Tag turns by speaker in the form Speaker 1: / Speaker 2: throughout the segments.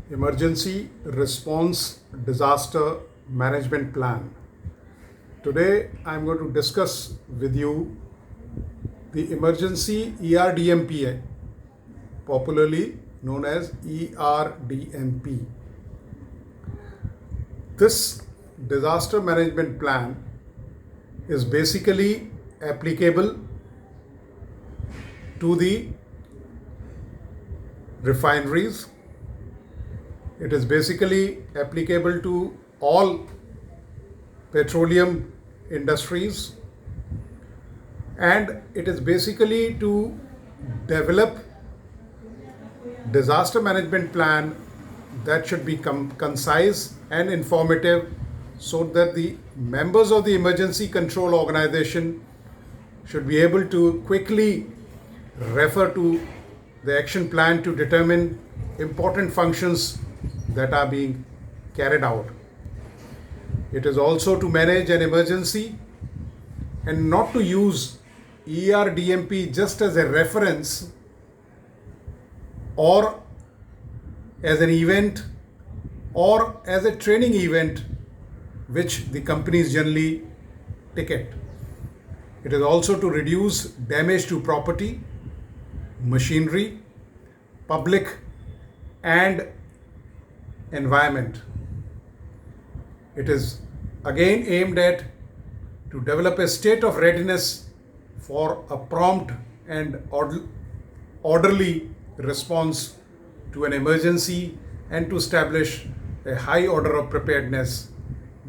Speaker 1: Emergency Response Disaster Management Plan. Today I'm going to discuss with you the emergency ERDMP, popularly known as ERDMP. This disaster management plan is basically applicable to the refineries. It is basically applicable to all petroleum industries, and it is basically to develop disaster management plan that should be concise and informative so that the members of the emergency control organization should be able to quickly refer to the action plan to determine important functions that are being carried out. It is also to manage an emergency and not to use ERDMP just as a reference or as an event or as a training event which the companies generally ticket. It is also to reduce damage to property, machinery, public and environment. It is again aimed at to develop a state of readiness for a prompt and orderly response to an emergency and to establish a high order of preparedness,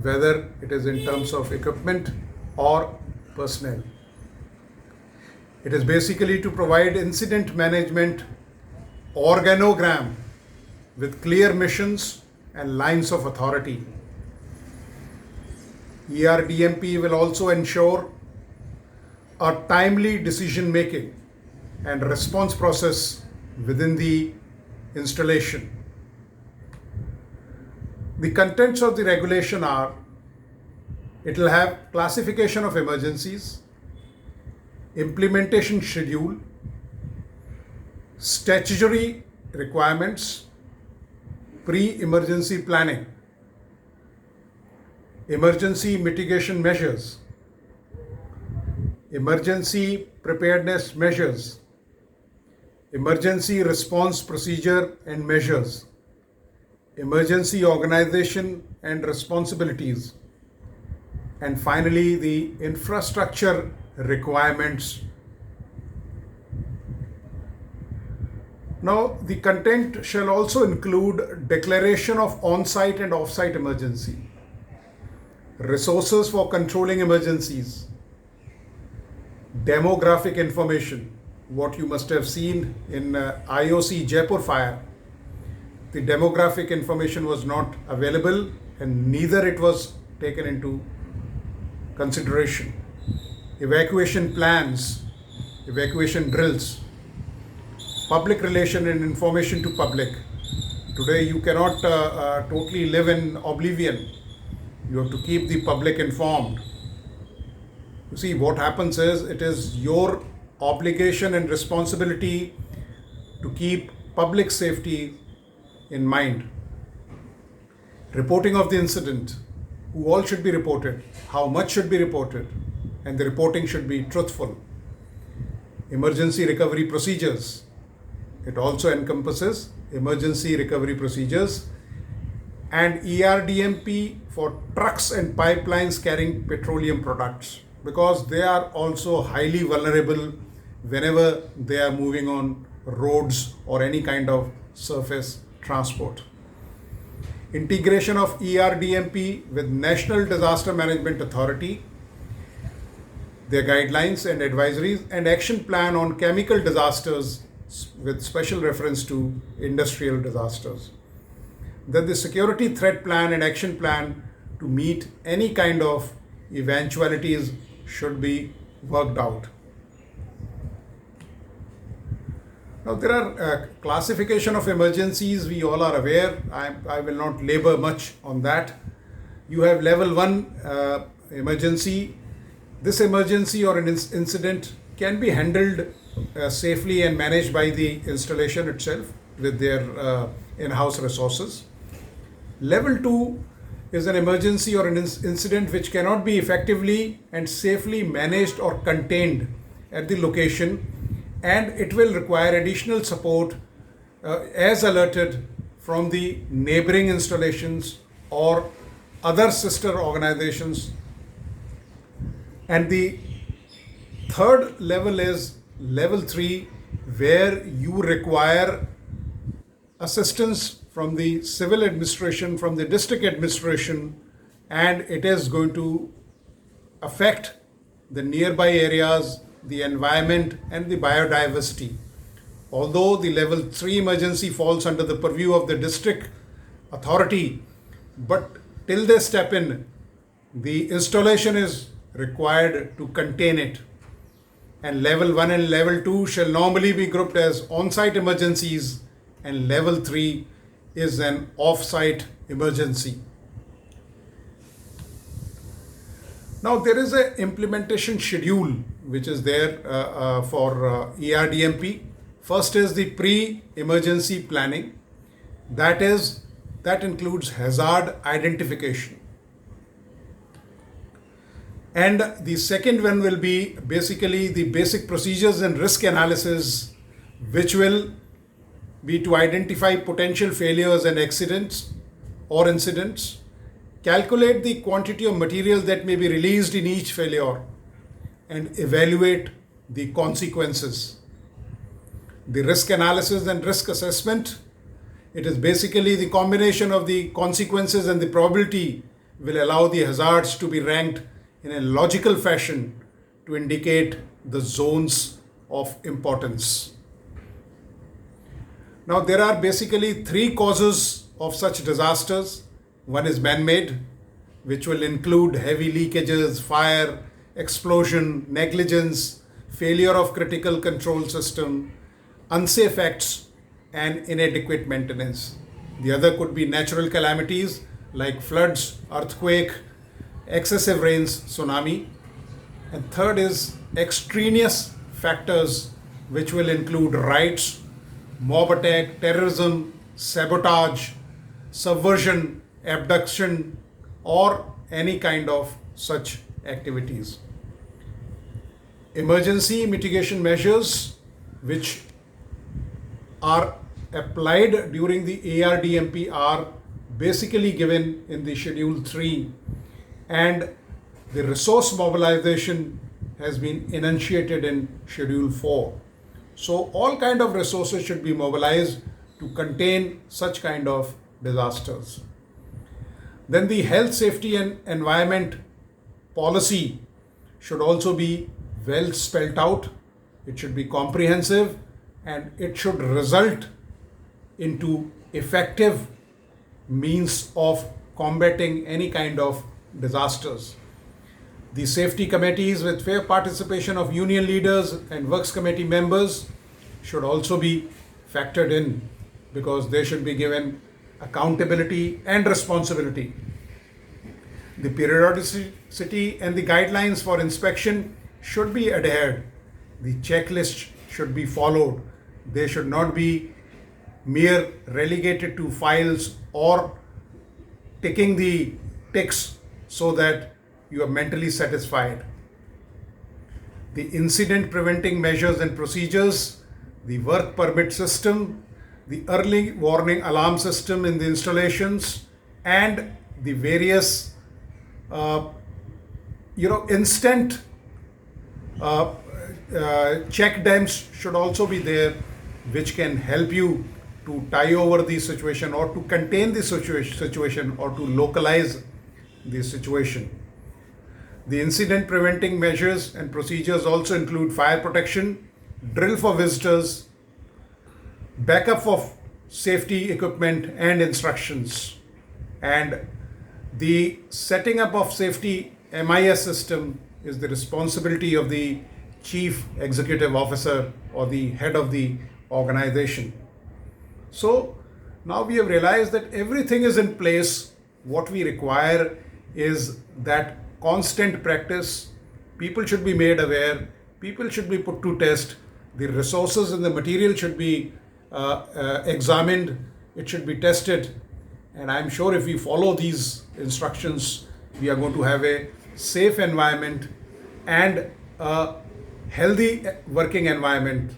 Speaker 1: whether it is in terms of equipment or personnel. It is basically to provide incident management organogram with clear missions and lines of authority. ERDMP will also ensure a timely decision making and response process within the installation. The contents of the regulation are: it will have classification of emergencies, implementation schedule, statutory requirements, pre-emergency planning, emergency mitigation measures, emergency preparedness measures, emergency response procedure and measures, emergency organization and responsibilities, and finally the infrastructure requirements. Now, the content shall also include declaration of on-site and off-site emergency, resources for controlling emergencies, demographic information, what you must have seen in IOC Jaipur fire. The demographic information was not available and neither it was taken into consideration. Evacuation plans, evacuation drills, public relation and information to public. Today you cannot totally live in oblivion. You have to keep the public informed. You see, what happens is it is your obligation and responsibility to keep public safety in mind. Reporting of the incident, who all should be reported, how much should be reported, and the reporting should be truthful. Emergency recovery procedures. It also encompasses emergency recovery procedures and ERDMP for trucks and pipelines carrying petroleum products, because they are also highly vulnerable whenever they are moving on roads or any kind of surface transport. Integration of ERDMP with National Disaster Management Authority, their guidelines and advisories, and action plan on chemical disasters with special reference to industrial disasters. Then the security threat plan and action plan to meet any kind of eventualities should be worked out. Now, there are classification of emergencies, we all are aware. I will not labor much on that. You have level 1 emergency. This emergency or an incident can be handled safely and managed by the installation itself with their in-house resources. Level 2 is an emergency or an incident which cannot be effectively and safely managed or contained at the location, and it will require additional support as alerted from the neighboring installations or other sister organizations. And the third level is level 3, where you require assistance from the civil administration, from the district administration, and it is going to affect the nearby areas, the environment, and the biodiversity. Although the level 3 emergency falls under the purview of the district authority, but till they step in, the installation is required to contain it. And level 1 and level 2 shall normally be grouped as on-site emergencies, and level 3 is an off-site emergency. Now there is an implementation schedule which is there for ERDMP. First is the pre-emergency planning. That includes hazard identification. And the second one will be basically the basic procedures and risk analysis, which will be to identify potential failures and accidents or incidents, calculate the quantity of material that may be released in each failure, and evaluate the consequences. The risk analysis and risk assessment, it is basically the combination of the consequences and the probability will allow the hazards to be ranked in a logical fashion to indicate the zones of importance. Now there are basically 3 causes of such disasters. One is man-made, which will include heavy leakages, fire, explosion, negligence, failure of critical control system, unsafe acts, and inadequate maintenance. The other could be natural calamities like floods, earthquake, excessive rains, tsunami. And third is extraneous factors, which will include riots, mob attack, terrorism, sabotage, subversion, abduction, or any kind of such activities. Emergency mitigation measures which are applied during the ERDMP are basically given in the Schedule 3, and the resource mobilization has been enunciated in Schedule 4. So all kind of resources should be mobilized to contain such kind of disasters. Then the health, safety and environment policy should also be well spelled out. It should be comprehensive, and it should result into effective means of combating any kind of disasters. The safety committees with fair participation of union leaders and works committee members should also be factored in, because they should be given accountability and responsibility. The periodicity and the guidelines for inspection should be adhered. The checklist should be followed. They should not be mere relegated to files or ticking the ticks so that you are mentally satisfied. The incident preventing measures and procedures, the work permit system, the early warning alarm system in the installations, and the various instant check dams should also be there, which can help you to tie over the situation or to contain the situation or to localize the situation. The incident preventing measures and procedures also include fire protection, drill for visitors, backup of safety equipment and instructions, and the setting up of safety MIS system is the responsibility of the chief executive officer or the head of the organization. So now we have realized that everything is in place. What we require is that constant practice. People should be made aware. People should be put to test. The resources and the material should be examined, it should be tested. And I'm sure if we follow these instructions, we are going to have a safe environment and a healthy working environment